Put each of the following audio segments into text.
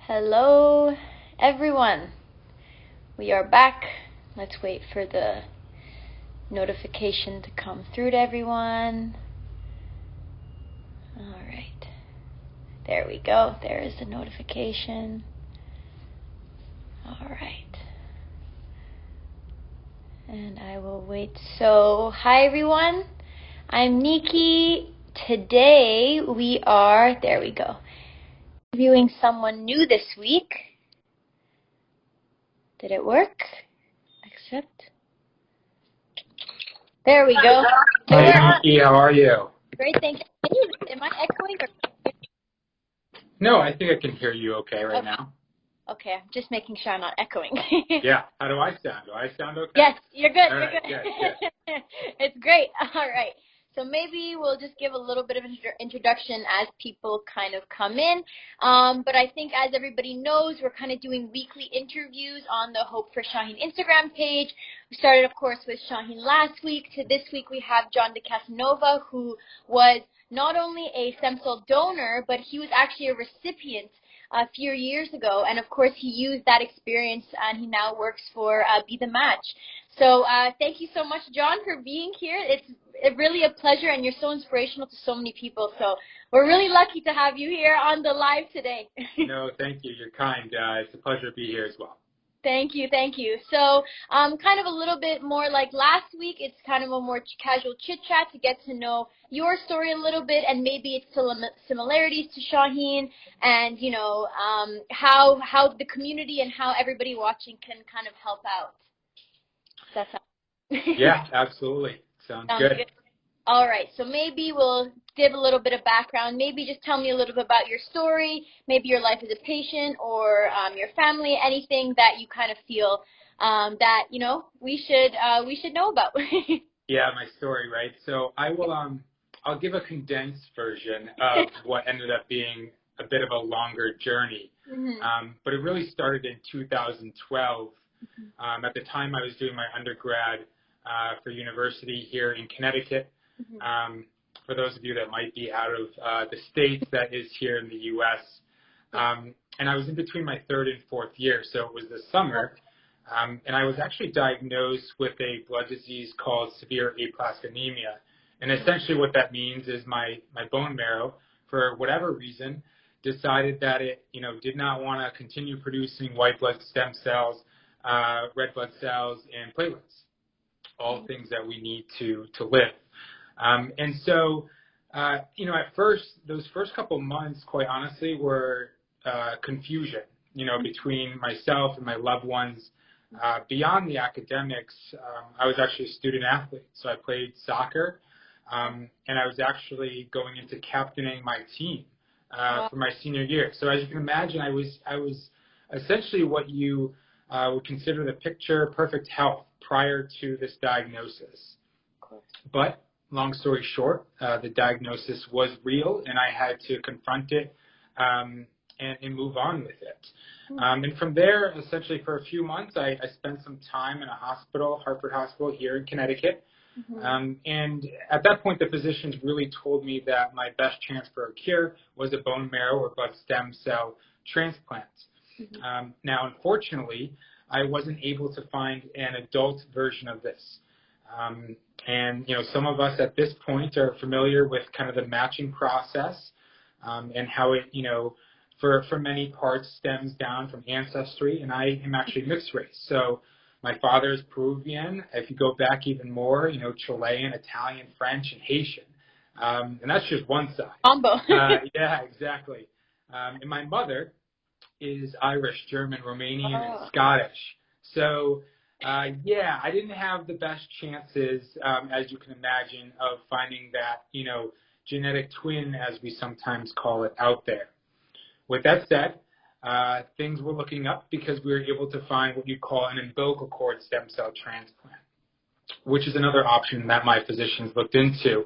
Hello, everyone. We are back. Let's wait for the notification to come through to everyone. All right. There we go. There is the notification. All right. And I will wait. So, hi, everyone. I'm Neeki. Today we are, there we go, interviewing someone new this week. Did it work? Accept. There we go. Hey, Neeki, how are you? Great, thank you. Am I echoing? No, I think I can hear you okay right now. Okay, I'm just making sure I'm not echoing. Yeah, how do I sound? Do I sound okay? Yes, you're good. All You're right, good. It's great. All right. So maybe we'll just give a little bit of an introduction as people kind of come in. But I think as everybody knows, we're kind of doing weekly interviews on the Hope for Shahin Instagram page. We started, of course, with Shahin last week. To this week, we have Jon DeCasanova, who was not only a stem cell donor, but he was actually a recipient a few years ago. And, of course, he used that experience, and he now works for BeTheMatch. So thank you so much, Jon, for being here. It's really a pleasure, and you're so inspirational to so many people. So we're really lucky to have you here on the live today. No, thank you. You're kind. It's a pleasure to be here as well. Thank you, thank you. So kind of a little bit more like last week, it's kind of a more casual chit-chat to get to know your story a little bit, and maybe it's similarities to Shahin, and, you know, how the community and how everybody watching can kind of help out. That's Yeah, absolutely. Sounds good. All right, so maybe we'll give a little bit of background. Maybe just tell me a little bit about your story, maybe your life as a patient, or your family, anything that you kind of feel that, you know, we should know about. Yeah, my story, right? So I will I'll give a condensed version of what ended up being a bit of a longer journey. Mm-hmm. But it really started in 2012. At the time, I was doing my undergrad for university here in Connecticut. Mm-hmm. For those of you that might be out of the States, that is here in the U.S. And I was in between my third and fourth year, so it was the summer. And I was actually diagnosed with a blood disease called severe aplastic anemia. And essentially what that means is my bone marrow, for whatever reason, decided that it, you know, did not want to continue producing white blood stem cells, red blood cells, and platelets, all things that we need to live. And so, you know, at first, those first couple months, quite honestly, were confusion, you know, between myself and my loved ones. Beyond the academics, I was actually a student athlete, so I played soccer, and I was actually going into captaining my team for my senior year. So as you can imagine, I was essentially what you would consider the picture perfect health prior to this diagnosis. But long story short, the diagnosis was real, and I had to confront it and move on with it. And from there, essentially for a few months, I spent some time in a hospital, Hartford Hospital here in Connecticut. And at that point, the physicians really told me that my best chance for a cure was a bone marrow or blood stem cell transplant. Now, unfortunately, I wasn't able to find an adult version of this. And, you know, some of us at this point are familiar with kind of the matching process and how it, you know, for many parts stems down from ancestry. And I am actually mixed race. So my father is Peruvian. If you go back even more, you know, Chilean, Italian, French, and Haitian. And that's just one side. Combo. Yeah, exactly. And my mother is Irish, German, Romanian, and Scottish. So, yeah, I didn't have the best chances, as you can imagine, of finding that, you know, genetic twin, as we sometimes call it, out there. With that said, things were looking up because we were able to find what you call an umbilical cord stem cell transplant, which is another option that my physicians looked into.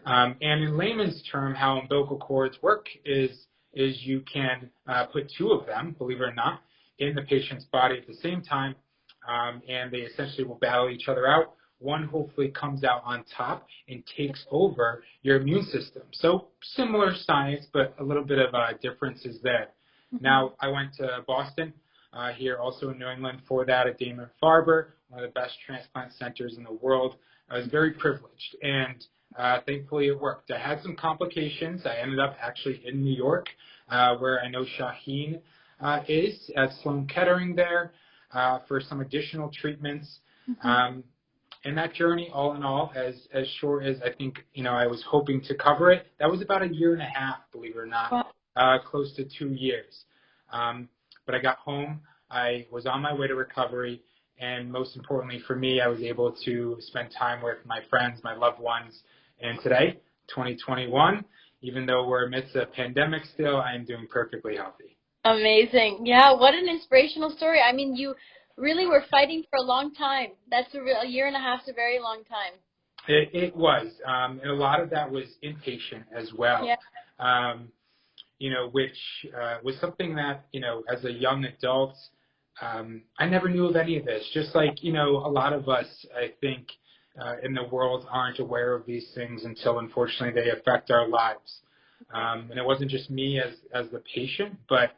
And in layman's term, how umbilical cords work is you can put two of them, believe it or not, in the patient's body at the same time, and they essentially will battle each other out. One hopefully comes out on top and takes over your immune system. So similar science, but a little bit of differences there. Now, I went to Boston, here also in New England for that at Dana-Farber, one of the best transplant centers in the world. I was very privileged, and thankfully it worked. I had some complications. I ended up actually in New York, where I know Shahin is at Sloan Kettering there for some additional treatments. And that journey, all in all, as short as I think, I was hoping to cover it, that was about 1.5 years, believe it or not, close to 2 years. But I got home, I was on my way to recovery, and most importantly for me, I was able to spend time with my friends, my loved ones. And today, 2021, even though we're amidst a pandemic still, I am doing perfectly healthy. Amazing. Yeah, what an inspirational story. I mean, you really were fighting for a long time. That's 1.5 years is a very long time. It was. And a lot of that was inpatient as well. Yeah. Which was something that, as a young adult, I never knew of any of this. Just like, a lot of us, I think, in the world aren't aware of these things until, unfortunately, they affect our lives. And it wasn't just me as the patient, but,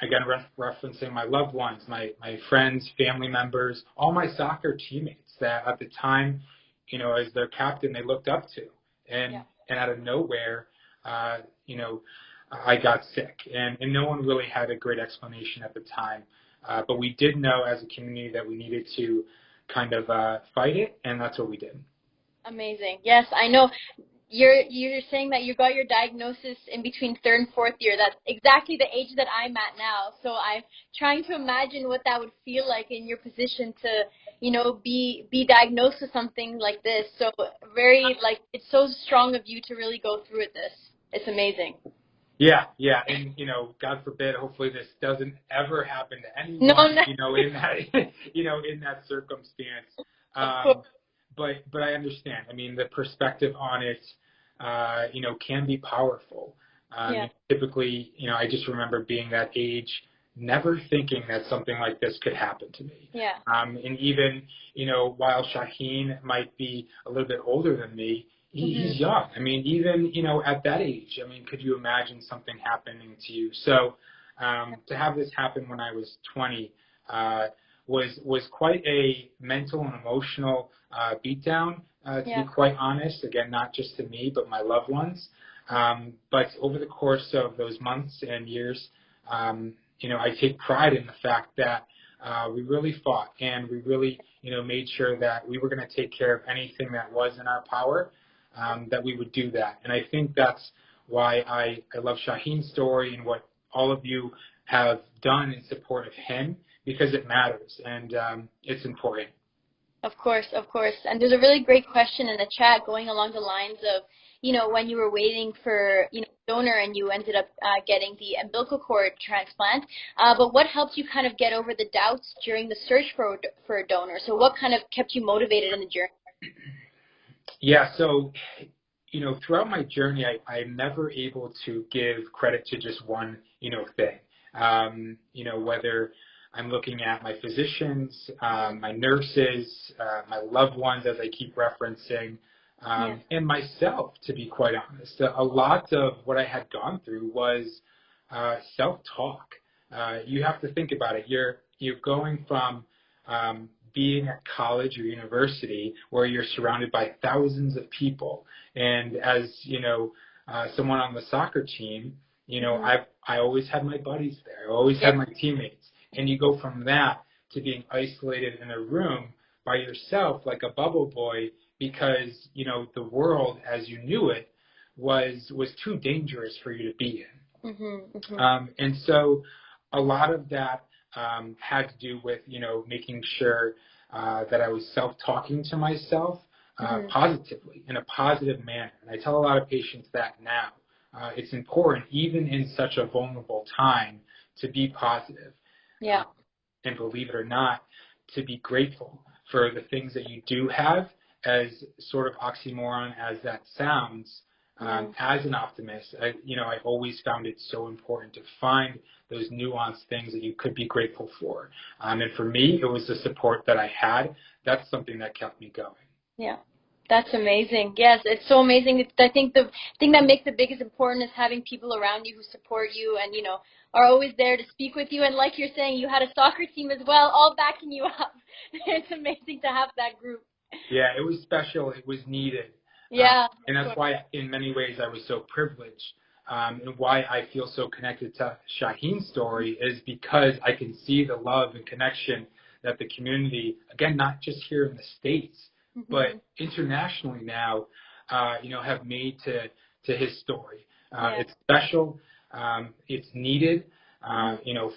again, referencing my loved ones, my friends, family members, all my soccer teammates that at the time, as their captain, they looked up to. And out of nowhere, I got sick, and no one really had a great explanation at the time. But we did know as a community that we needed to kind of fight it, and that's what we did. Amazing. Yes, I know. You're saying that you got your diagnosis in between 3rd and 4th year. That's exactly the age that I'm at now. So I'm trying to imagine what that would feel like in your position to, be diagnosed with something like this. So it's so strong of you to really go through this. It's amazing. Yeah, and God forbid, hopefully this doesn't ever happen to anyone. No. In that, in that circumstance. But I understand. I mean, the perspective on it, can be powerful. Typically, I just remember being that age, never thinking that something like this could happen to me. Yeah. And even, while Shahin might be a little bit older than me, he's young. I mean, even, at that age, could you imagine something happening to you? So to have this happen when I was 20 was quite a mental and emotional beatdown, to be quite honest. Again, not just to me, but my loved ones. But over the course of those months and years, I take pride in the fact that we really fought, and we really, made sure that we were going to take care of anything that was in our power, that we would do that. And I think that's why I love Shahin's story and what all of you have done in support of him, because it matters, and it's important. Of course. And there's a really great question in the chat going along the lines of, when you were waiting for, donor and you ended up getting the umbilical cord transplant. But what helped you kind of get over the doubts during the search for a donor? So what kind of kept you motivated in the journey? Yeah, so, throughout my journey, I'm never able to give credit to just one, thing. Whether I'm looking at my physicians, my nurses, my loved ones, as I keep referencing, and myself, to be quite honest. A lot of what I had gone through was self-talk. You have to think about it. You're going from being at college or university where you're surrounded by thousands of people, and as someone on the soccer team, I always had my buddies there. I always had my teammates. And you go from that to being isolated in a room by yourself like a bubble boy because, the world as you knew it was too dangerous for you to be in. And so a lot of that had to do with, making sure that I was self-talking to myself positively, in a positive manner. And I tell a lot of patients that now. It's important, even in such a vulnerable time, to be positive. Yeah. And believe it or not, to be grateful for the things that you do have, as sort of oxymoron as that sounds. As an optimist, I always found it so important to find those nuanced things that you could be grateful for. And for me, it was the support that I had. That's something that kept me going. Yeah. That's amazing. Yes, it's so amazing. I think the thing that makes the biggest importance is having people around you who support you and, are always there to speak with you. And like you're saying, you had a soccer team as well, all backing you up. It's amazing to have that group. Yeah, it was special. It was needed. Yeah. And that's why, in many ways, I was so privileged. And why I feel so connected to Shahin's story is because I can see the love and connection that the community, again, not just here in the States, but internationally now, have made to his story. It's special. It's needed,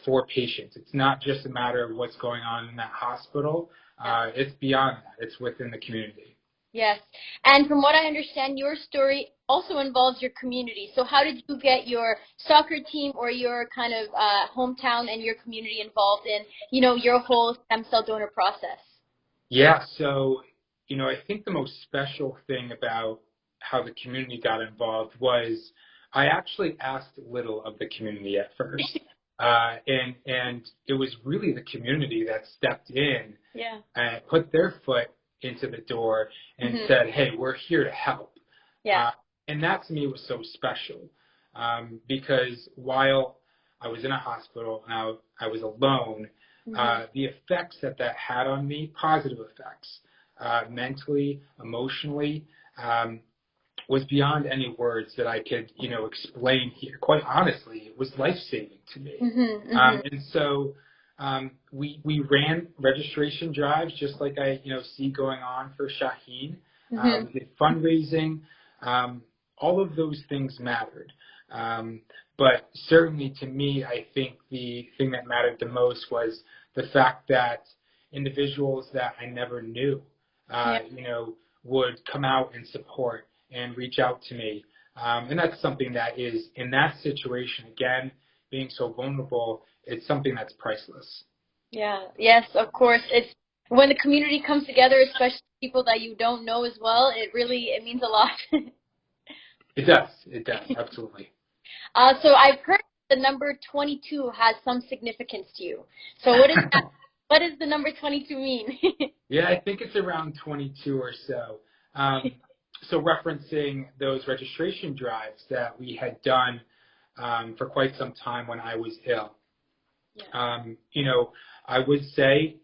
for patients. It's not just a matter of what's going on in that hospital. It's beyond that. It's within the community. Yes. And from what I understand, your story also involves your community. So how did you get your soccer team or your kind of hometown and your community involved in, your whole stem cell donor process? Yeah. So, I think the most special thing about how the community got involved was I actually asked little of the community at first. And it was really the community that stepped in and put their foot into the door and said, hey, we're here to help. And that to me was so special because while I was in a hospital and I was alone, the effects that had on me, positive effects, mentally, emotionally, was beyond any words that I could, explain here. Quite honestly, it was life-saving to me. And so we ran registration drives just like I, see going on for Shahin. We did fundraising. All of those things mattered. But certainly to me, I think the thing that mattered the most was the fact that individuals that I never knew, would come out and support and reach out to me. And that's something that is, in that situation, again, being so vulnerable, it's something that's priceless. Yeah, yes, of course. It's when the community comes together, especially people that you don't know as well, it means a lot. It does, absolutely. So I've heard the number 22 has some significance to you. So what is that? What does the number 22 mean? Yeah, I think it's around 22 or so. So referencing those registration drives that we had done for quite some time when I was ill. I would say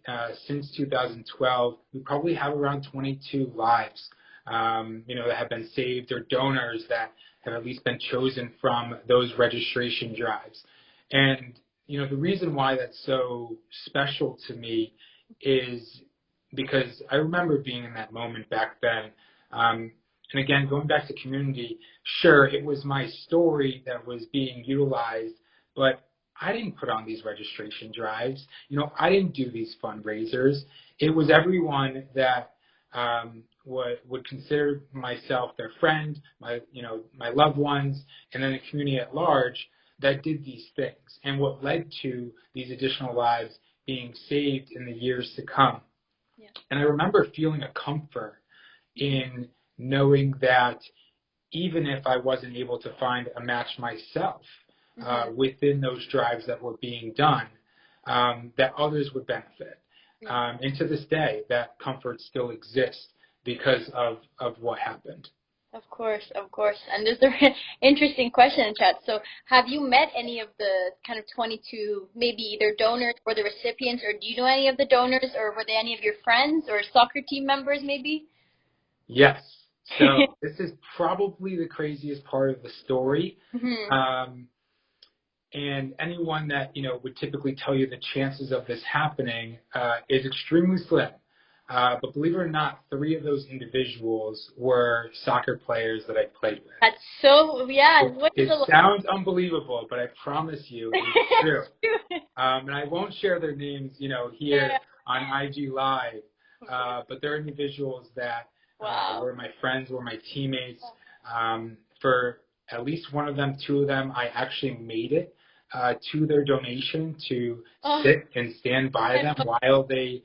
since 2012, we probably have around 22 lives, that have been saved or donors that have at least been chosen from those registration drives. And, the reason why that's so special to me is because I remember being in that moment back then. And again, going back to community, sure, it was my story that was being utilized, but I didn't put on these registration drives. I didn't do these fundraisers. It was everyone that would consider myself their friend, my loved ones, and then the community at large that did these things, and what led to these additional lives being saved in the years to come. And I remember feeling a comfort in knowing that even if I wasn't able to find a match myself within those drives that were being done, that others would benefit. And to this day, that comfort still exists because of what happened. Of course. And there's an interesting question in chat. So have you met any of the kind of 22, maybe either donors or the recipients, or do you know any of the donors, or were they any of your friends or soccer team members maybe? Yes. So this is probably the craziest part of the story. And anyone that, would typically tell you the chances of this happening is extremely slim. But believe it or not, 3 of those individuals were soccer players that I played with. That's so, yeah. It sounds unbelievable, but I promise you it's true. And I won't share their names, here on IG Live. But they're individuals that were my friends, were my teammates. For at least one of them, 2 of them, I actually made it to their donation to sit and stand by them while they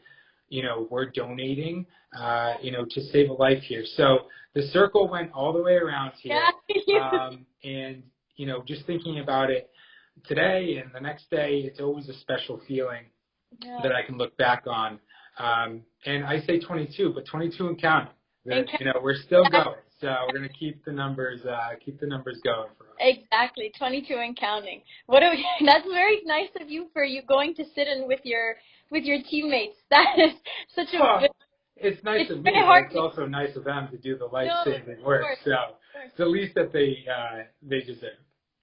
were donating, to save a life here. So the circle went all the way around here. And, just thinking about it today and the next day, it's always a special feeling that I can look back on. And I say 22, but 22 and counting. We're still going, so we're gonna keep the numbers going for us. Exactly, 22 and counting. That's very nice of you for you going to sit in with your teammates. That is such a good. It's nice of me, hard. but it's also nice of them to do the life-saving of work. course, So it's the least that they deserve.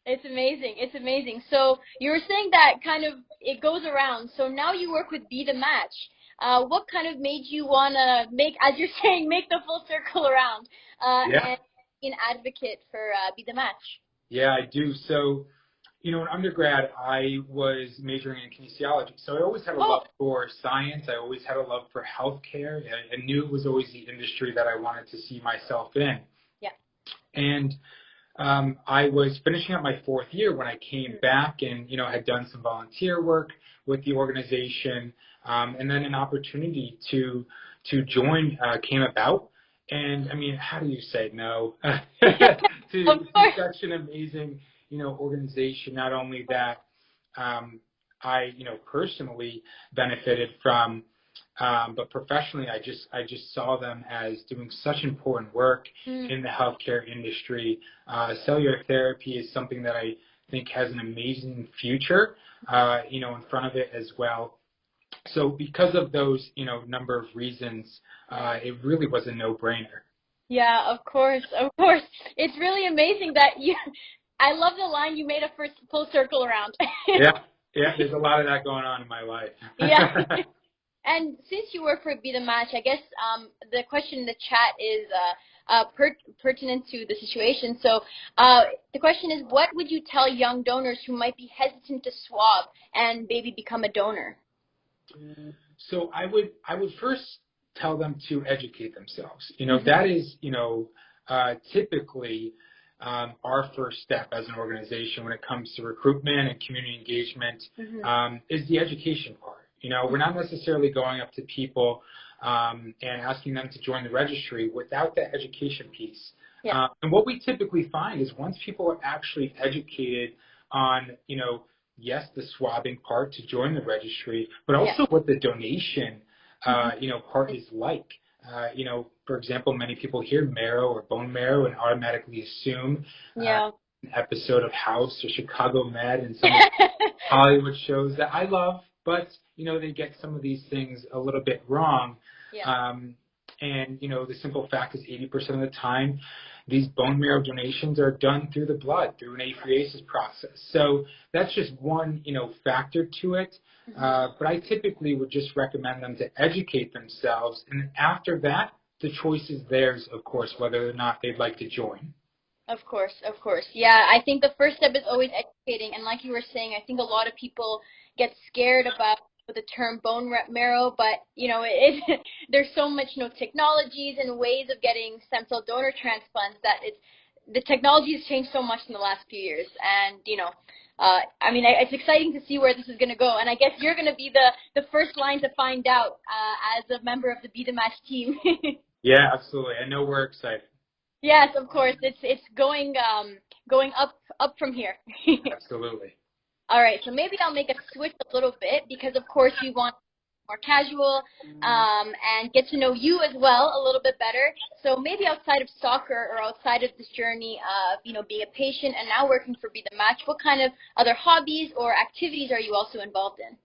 It's amazing. It's amazing. So you were saying that kind of it goes around. So now you work with BeTheMatch. What kind of made you want to make, as you're saying, make the full circle around and be an advocate for BeTheMatch? Yeah, I do. So, in undergrad, I was majoring in kinesiology. So I always had a love for science. I always had a love for healthcare. I knew it was always the industry that I wanted to see myself in. Yeah. And I was finishing up my fourth year when I came back and, had done some volunteer work with the organization. And then an opportunity to join came about. And, how do you say no to such an amazing, organization? Not only that I, personally benefited from, but professionally, I just saw them as doing such important work in the healthcare industry. Cellular therapy is something that I think has an amazing future, in front of it as well. So because of those, number of reasons, it really was a no-brainer. Yeah, of course, of course. It's really amazing that I love the line you made a first full circle around. Yeah, there's a lot of that going on in my life. Yeah. And since you work for BeTheMatch, I guess the question in the chat is pertinent to the situation. So the question is, what would you tell young donors who might be hesitant to swab and maybe become a donor? So I would first tell them to educate themselves. That is, typically our first step as an organization when it comes to recruitment and community engagement is the education part. We're not necessarily going up to people and asking them to join the registry without that education piece. Yeah. And what we typically find is once people are actually educated on, yes, the swabbing part to join the registry, but also what the donation, part is like. For example, many people hear marrow or bone marrow and automatically assume an episode of House or Chicago Med and some Hollywood shows that I love, but, they get some of these things a little bit wrong. Yeah. And, the simple fact is 80% of the time, these bone marrow donations are done through the blood, through an apheresis process. So that's just one, factor to it. But I typically would just recommend them to educate themselves. And after that, the choice is theirs, of course, whether or not they'd like to join. Of course, of course. Yeah, I think the first step is always educating. And like you were saying, I think a lot of people get scared about the term bone marrow, but, there's so much, technologies and ways of getting stem cell donor transplants that the technology has changed so much in the last few years. And, it's exciting to see where this is going to go. And I guess you're going to be the first line to find out as a member of the BeTheMatch team. Yeah, absolutely. I know we're excited. Yes, of course. It's going up from here. Absolutely. All right, so maybe I'll make a switch a little bit because, of course, we want more casual and get to know you as well a little bit better. So maybe outside of soccer or outside of this journey of, being a patient and now working for BeTheMatch, what kind of other hobbies or activities are you also involved in?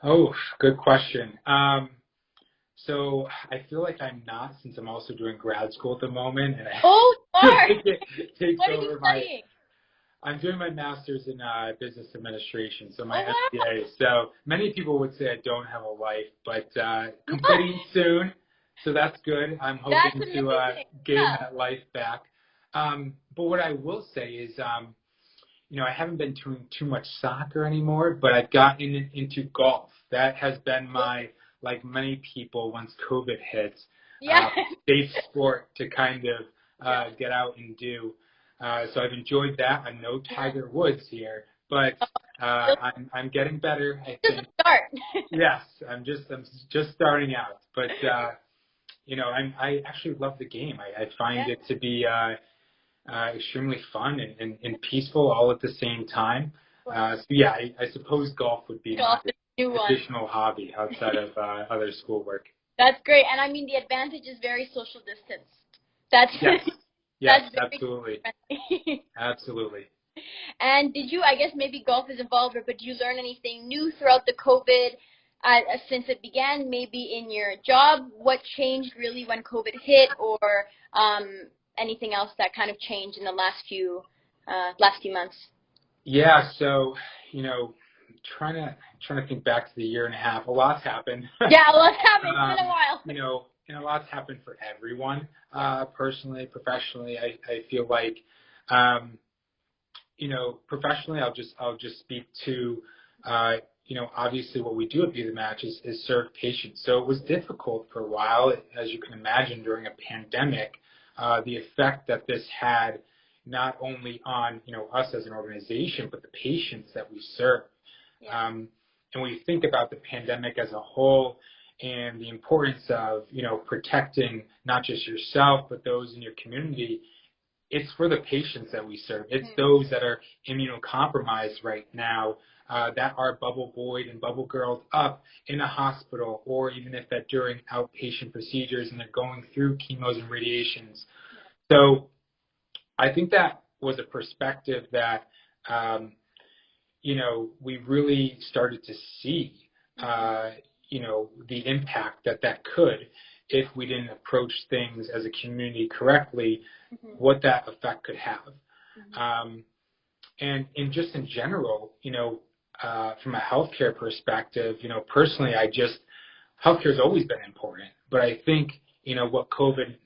Oh, good question. So I feel like I'm not, since I'm also doing grad school at the moment. And it takes what are over you studying? I'm doing my master's in business administration, so my MBA. So many people would say I don't have a life, but completing soon, so that's good. I'm hoping to gain that life back. But what I will say is, I haven't been doing too much soccer anymore, but I've gotten into golf. That has been my, like many people, once COVID hit, safe sport to kind of get out and do. So I've enjoyed that. I'm no Tiger Woods here, but I'm getting better. I think. Just start. Yes, I'm just starting out, but I actually love the game. I find it to be extremely fun and peaceful all at the same time. So I suppose golf would be my additional hobby outside of other schoolwork. That's great. And I mean, the advantage is very social distance. That's Yes. Yes, that's very absolutely. friendly. Absolutely. And did you, I guess maybe golf is involved, but did you learn anything new throughout the COVID since it began, maybe in your job? What changed really when COVID hit, or anything else that kind of changed in the last few months? Yeah, so, trying to think back to the year and a half, a lot's happened. Yeah, a lot's happened. It's been a while. And a lot's happened for everyone, personally, professionally. I feel like, professionally, I'll just speak to, obviously what we do at BeTheMatch is serve patients. So it was difficult for a while, as you can imagine, during a pandemic, the effect that this had not only on, us as an organization, but the patients that we serve. Yeah. And when you think about the pandemic as a whole and the importance of, protecting not just yourself, but those in your community, it's for the patients that we serve. It's those that are immunocompromised right now, that are bubble boyed and bubble girled up in a hospital, or even if that during outpatient procedures and they're going through chemos and radiations. So I think that was a perspective that, we really started to see, the impact that could, if we didn't approach things as a community correctly, what that effect could have. And just in general, from a healthcare perspective, personally, healthcare has always been important, but I think, what COVID,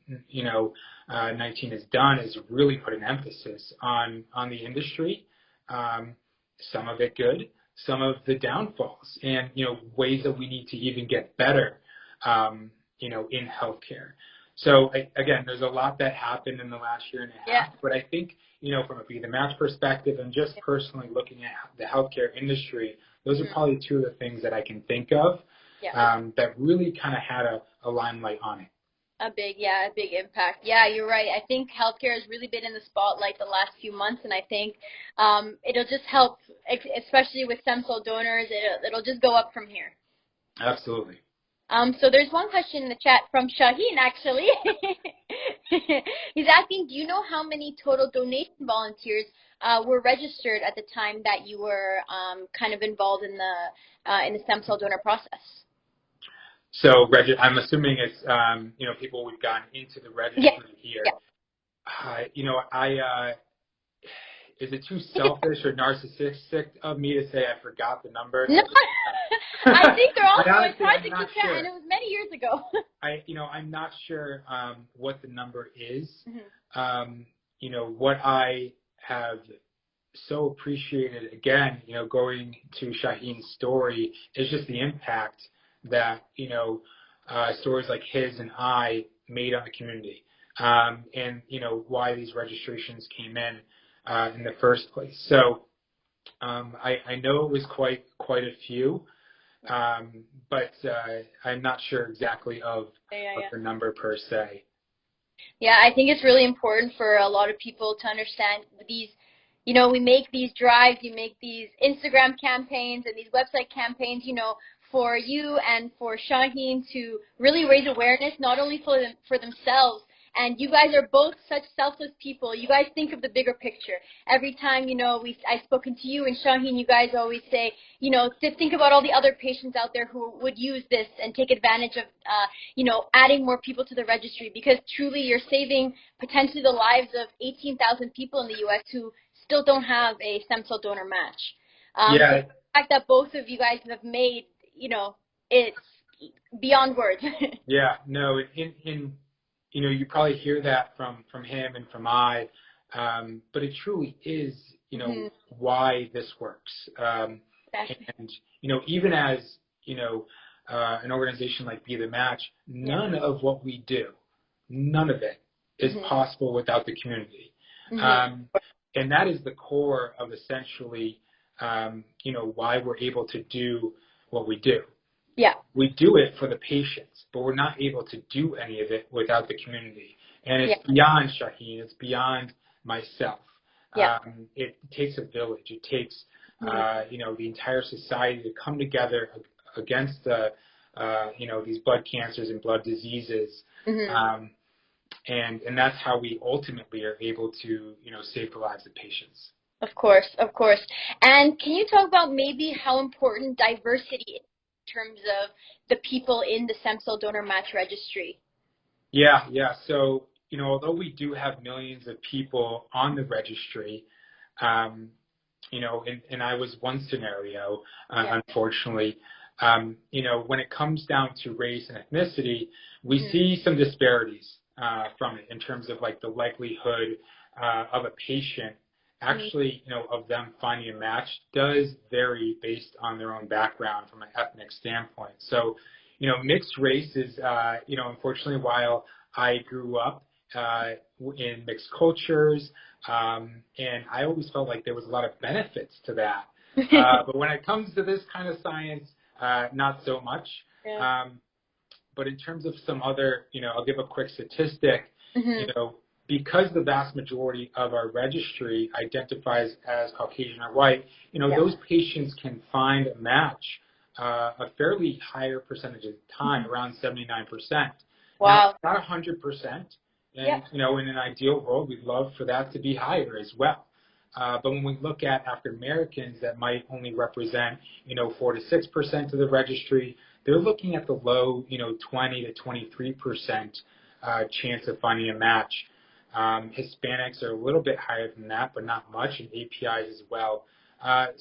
19 has done is really put an emphasis on the industry, some of it good, some of the downfalls, and, ways that we need to even get better, in healthcare. So again, there's a lot that happened in the last year and a half, but I think, from a BeTheMatch perspective and just personally looking at the healthcare industry, those are probably two of the things that I can think of that really kind of had a limelight on it. A big impact. Yeah, you're right. I think healthcare has really been in the spotlight the last few months, and I think it'll just help, especially with stem cell donors. It'll just go up from here. Absolutely. So there's one question in the chat from Shahin, actually. He's asking, do you know how many total donation volunteers were registered at the time that you were kind of involved in the stem cell donor process? So I'm assuming it's people we've gotten into the registry here. Yeah. Is it too selfish or narcissistic of me to say I forgot the number? No. I think they're all it's hard to keep track, sure. and it was many years ago. I'm not sure what the number is. What I have so appreciated, again, going to Shahin's story, is just the impact that, stories like his and I made on the community, and, why these registrations came in the first place. So I know it was quite a few, but I'm not sure exactly of the number per se. Yeah, I think it's really important for a lot of people to understand these. We make these drives, you make these Instagram campaigns and these website campaigns, for you and for Shahin to really raise awareness, not only for themselves. And you guys are both such selfless people. You guys think of the bigger picture. Every time, I've spoken to you and Shahin, you guys always say, to think about all the other patients out there who would use this and take advantage of, adding more people to the registry, because truly you're saving potentially the lives of 18,000 people in the U.S. who still don't have a stem cell donor match. So the fact that both of you guys have made, it's beyond words. Yeah, no, you probably hear that from him and from I, but it truly is, why this works. And, even as, an organization like BeTheMatch, none of what we do, none of it is possible without the community. And that is the core of essentially, why we're able to do what we do. Yeah. We do it for the patients, but we're not able to do any of it without the community. And it's beyond Shahin. It's beyond myself. Yeah. It takes a village. It takes, the entire society to come together against a these blood cancers and blood diseases. And that's how we ultimately are able to, save the lives of patients. Of course, of course. And can you talk about maybe how important diversity is in terms of the people in the stem cell donor match registry? Yeah. So, although we do have millions of people on the registry, and I was one scenario, unfortunately, when it comes down to race and ethnicity, we see some disparities from it in terms of like the likelihood of a patient actually, of them finding a match does vary based on their own background from an ethnic standpoint. So, mixed race is, unfortunately, while I grew up in mixed cultures, and I always felt like there was a lot of benefits to that. But when it comes to this kind of science, not so much. Yeah. But in terms of some other, I'll give a quick statistic, because the vast majority of our registry identifies as Caucasian or white, those patients can find a match a fairly higher percentage of the time, around 79%. Wow. Now, not 100%. And, in an ideal world, we'd love for that to be higher as well. But when we look at African Americans that might only represent, 4 to 6% of the registry, they're looking at the low, 20 to 23% chance of finding a match. Hispanics are a little bit higher than that, but not much, and APIs as well.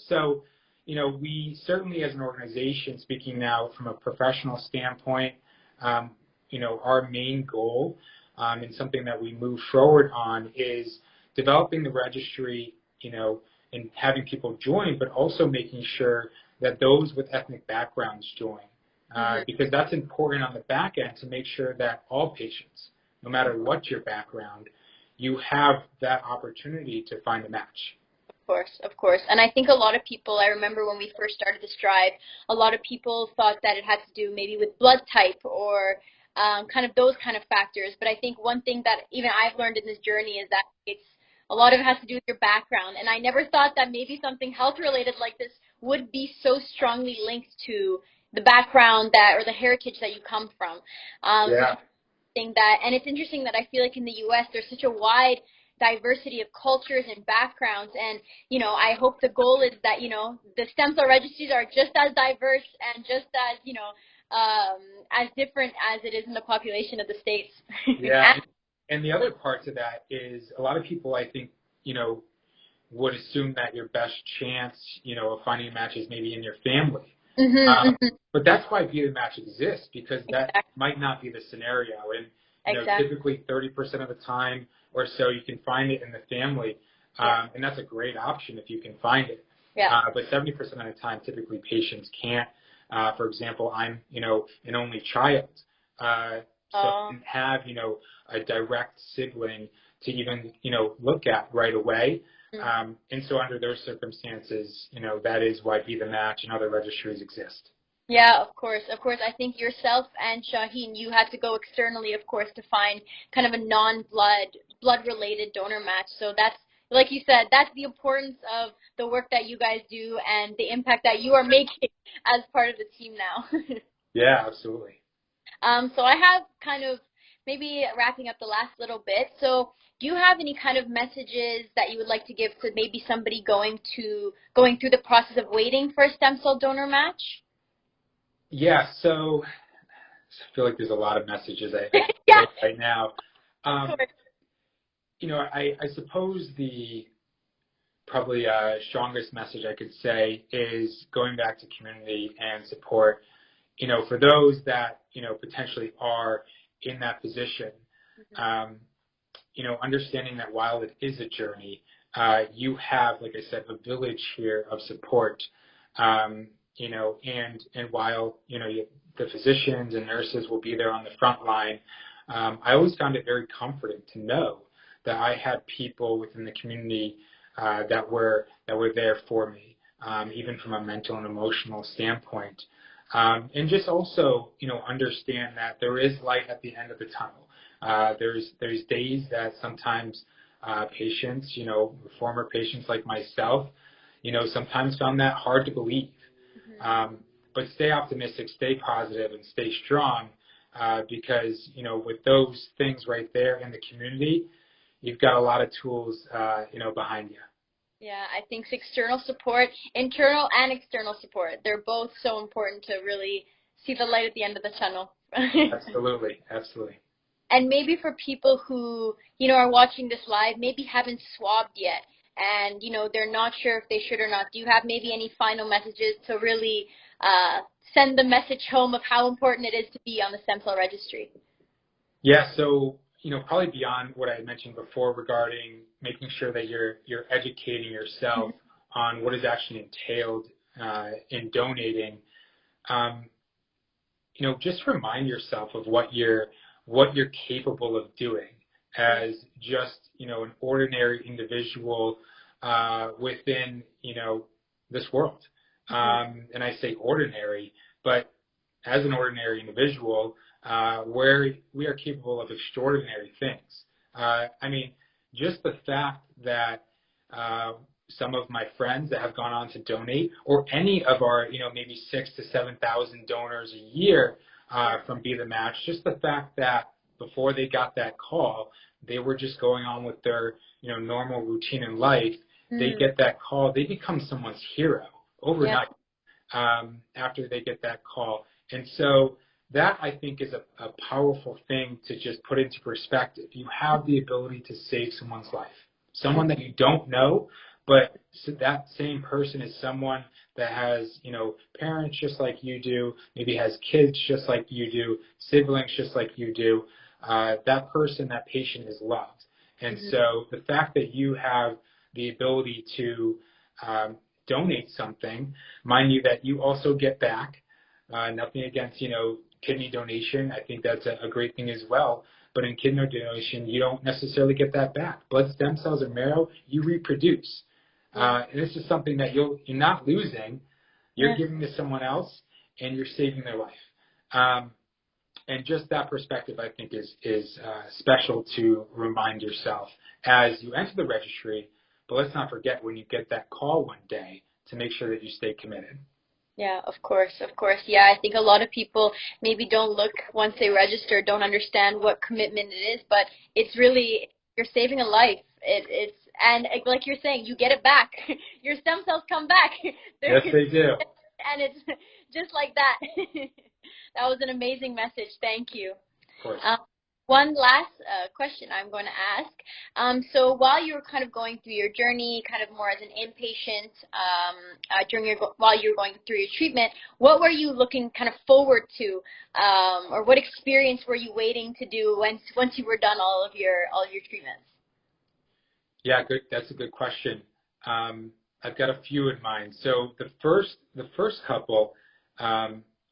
So, we certainly as an organization, speaking now from a professional standpoint, our main goal and something that we move forward on is developing the registry, and having people join, but also making sure that those with ethnic backgrounds join. Because that's important on the back end to make sure that all patients, no matter what your background, you have that opportunity to find a match. Of course. And I think a lot of people, I remember when we first started this drive, a lot of people thought that it had to do maybe with blood type or kind of those kind of factors. But I think one thing that even I've learned in this journey is that a lot of it has to do with your background. And I never thought that maybe something health-related like this would be so strongly linked to the background or the heritage that you come from. And it's interesting that I feel like in the U.S. there's such a wide diversity of cultures and backgrounds, and I hope the goal is that the stem cell registries are just as diverse and just as as different as it is in the population of the states. And the other part to that is a lot of people, I think, would assume that your best chance, of finding a match is maybe in your family. But that's why BeTheMatch exists, because that might not be the scenario. And typically 30% of the time or so you can find it in the family, and that's a great option if you can find it. But 70% of the time, typically patients can't. For example, I'm, an only child, so I didn't have, a direct sibling to even, look at right away. And so under those circumstances, that is why BeTheMatch and other registries exist. Yeah, of course. I think yourself and Shahin, you had to go externally, of course, to find kind of a blood-related donor match. So that's, like you said, that's the importance of the work that you guys do and the impact that you are making as part of the team now. Yeah, absolutely. So I have kind of maybe wrapping up the last little bit. So do you have any kind of messages that you would like to give to maybe somebody going through the process of waiting for a stem cell donor match? Yeah, so I feel like there's a lot of messages I say right now. I suppose the probably strongest message I could say is going back to community and support. For those that, potentially are in that position, understanding that while it is a journey, you have, like I said, a village here of support. And while, the physicians and nurses will be there on the front line, I always found it very comforting to know that I had people within the community that were there for me, even from a mental and emotional standpoint. And just also, understand that there is light at the end of the tunnel. There's days that sometimes patients, former patients like myself, sometimes found that hard to believe. but stay optimistic, stay positive, and stay strong, because, with those things right there in the community, you've got a lot of tools, behind you. Yeah, I think external support, internal and external support, they're both so important to really see the light at the end of the tunnel. Absolutely, absolutely. And maybe for people who, are watching this live, maybe haven't swabbed yet, and, they're not sure if they should or not, do you have maybe any final messages to really send the message home of how important it is to be on the stem cell registry? Yeah, so, probably beyond what I mentioned before regarding making sure that you're educating yourself on what is actually entailed in donating, just remind yourself of what you're capable of doing as just, an ordinary individual within, this world. And I say ordinary, but as an ordinary individual, where we are capable of extraordinary things. Just the fact that some of my friends that have gone on to donate, or any of our, maybe 6,000 to 7,000 donors a year from BeTheMatch, just the fact that before they got that call, they were just going on with their, normal routine in life. They get that call, they become someone's hero overnight after they get that call. And so that, I think, is a powerful thing to just put into perspective. You have the ability to save someone's life, someone that you don't know, but that same person is someone that has, parents just like you do, maybe has kids just like you do, siblings just like you do. That person, that patient is loved. And so the fact that you have the ability to donate something, mind you that you also get back, nothing against, kidney donation. I think that's a great thing as well. But in kidney donation, you don't necessarily get that back. Blood stem cells and marrow, you reproduce. And this is something that you're not losing. You're giving to someone else, and you're saving their life. And just that perspective, I think, is special to remind yourself as you enter the registry. But let's not forget when you get that call one day to make sure that you stay committed. Yeah, of course. Yeah, I think a lot of people maybe don't look once they register, don't understand what commitment it is, but it's really, you're saving a life. And like you're saying, you get it back. Your stem cells come back. Yes, they do. And it's just like that. That was an amazing message. Thank you. Of course. One last question I'm going to ask. So while you were kind of going through your journey, kind of more as an inpatient, while you were going through your treatment, what were you looking kind of forward to, or what experience were you waiting to do once you were done all of your treatments? Yeah, good. That's a good question. I've got a few in mind. So the first couple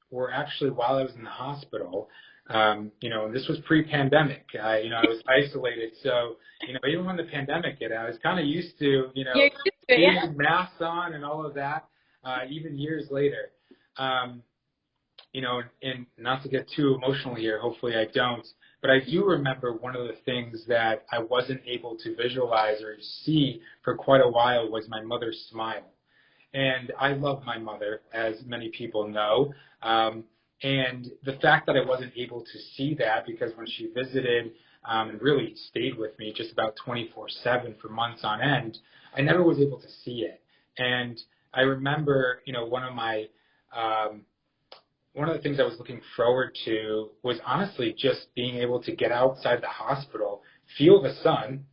were actually while I was in the hospital. And this was pre-pandemic. I was isolated, so even when the pandemic hit, I was kind of used to getting masks on and all of that. Even years later, and not to get too emotional here, hopefully I don't. But I do remember one of the things that I wasn't able to visualize or see for quite a while was my mother's smile. And I love my mother, as many people know. And the fact that I wasn't able to see that, because when she visited and really stayed with me just about 24/7 for months on end, I never was able to see it. And I remember, one of the things I was looking forward to was honestly just being able to get outside the hospital, feel the sun,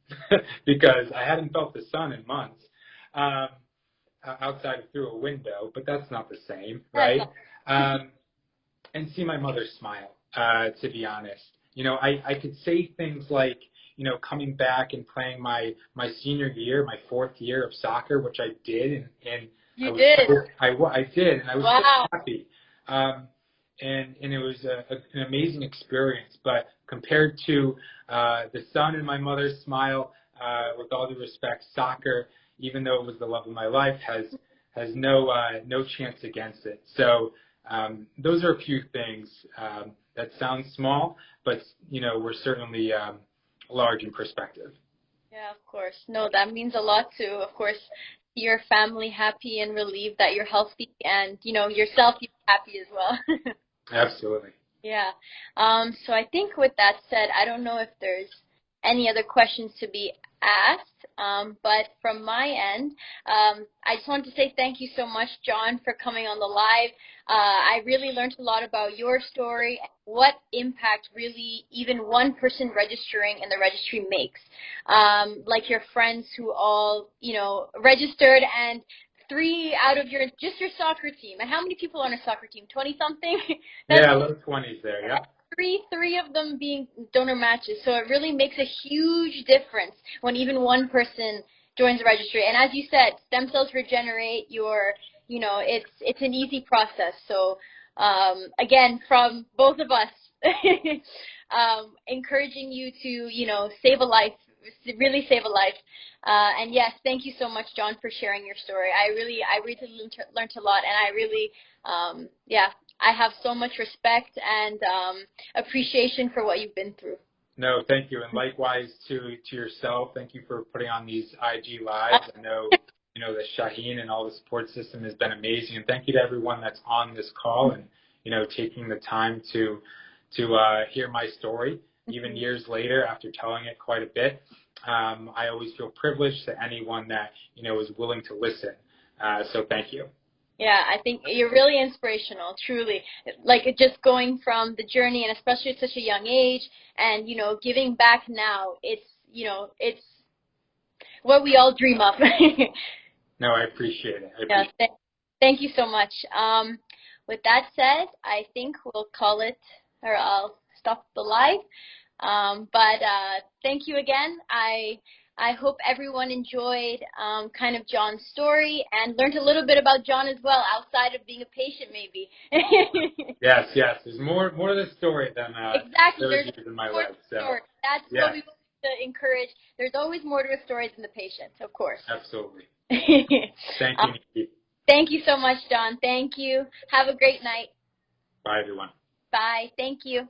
because I hadn't felt the sun in months, outside through a window, but that's not the same, right? And see my mother smile, to be honest. I could say things like, coming back and playing my senior year, my 4th year of soccer, which I did. And you did? I did, and I was so happy. And it was an amazing experience. But compared to the sun and my mother's smile, with all due respect, soccer, even though it was the love of my life, has no chance against it. So those are a few things that sound small, but we're certainly large in perspective. Yeah, of course. No, that means a lot to, of course, see your family happy and relieved that you're healthy, and yourself you're happy as well. Absolutely. Yeah. So I think with that said, I don't know if there's any other questions to be asked, but from my end, I just wanted to say thank you so much, Jon, for coming on the live. I really learned a lot about your story and what impact really even one person registering in the registry makes. Like your friends who all, registered, and 3 out of your soccer team. And how many people on a soccer team? 20-something? Yeah, low 20s there, yeah. Three of them being donor matches. So it really makes a huge difference when even one person joins the registry. And as you said, stem cells regenerate. It's an easy process. So again, from both of us, encouraging you to, save a life, really save a life. And yes, thank you so much, Jon, for sharing your story. I really learned a lot, and I really, I have so much respect and appreciation for what you've been through. No, thank you, and likewise to yourself. Thank you for putting on these IG lives. I know, the Shahin and all the support system has been amazing, and thank you to everyone that's on this call and taking the time to hear my story, even years later after telling it quite a bit. I always feel privileged to anyone that is willing to listen. So thank you. Yeah, I think you're really inspirational, truly. Like just going from the journey, and especially at such a young age, and giving back now. It's what we all dream of. No, I appreciate it. Thank you so much. With that said, I think we'll call it, or I'll stop the live. But thank you again. I hope everyone enjoyed kind of Jon's story and learned a little bit about Jon as well, outside of being a patient, maybe. Yes. There's more to the story than exactly. There's in my life. So. That's what we want to encourage. There's always more to a story than the patient, of course. Absolutely. Thank you, Neeki. Thank you so much, Jon. Thank you. Have a great night. Bye, everyone. Bye. Thank you.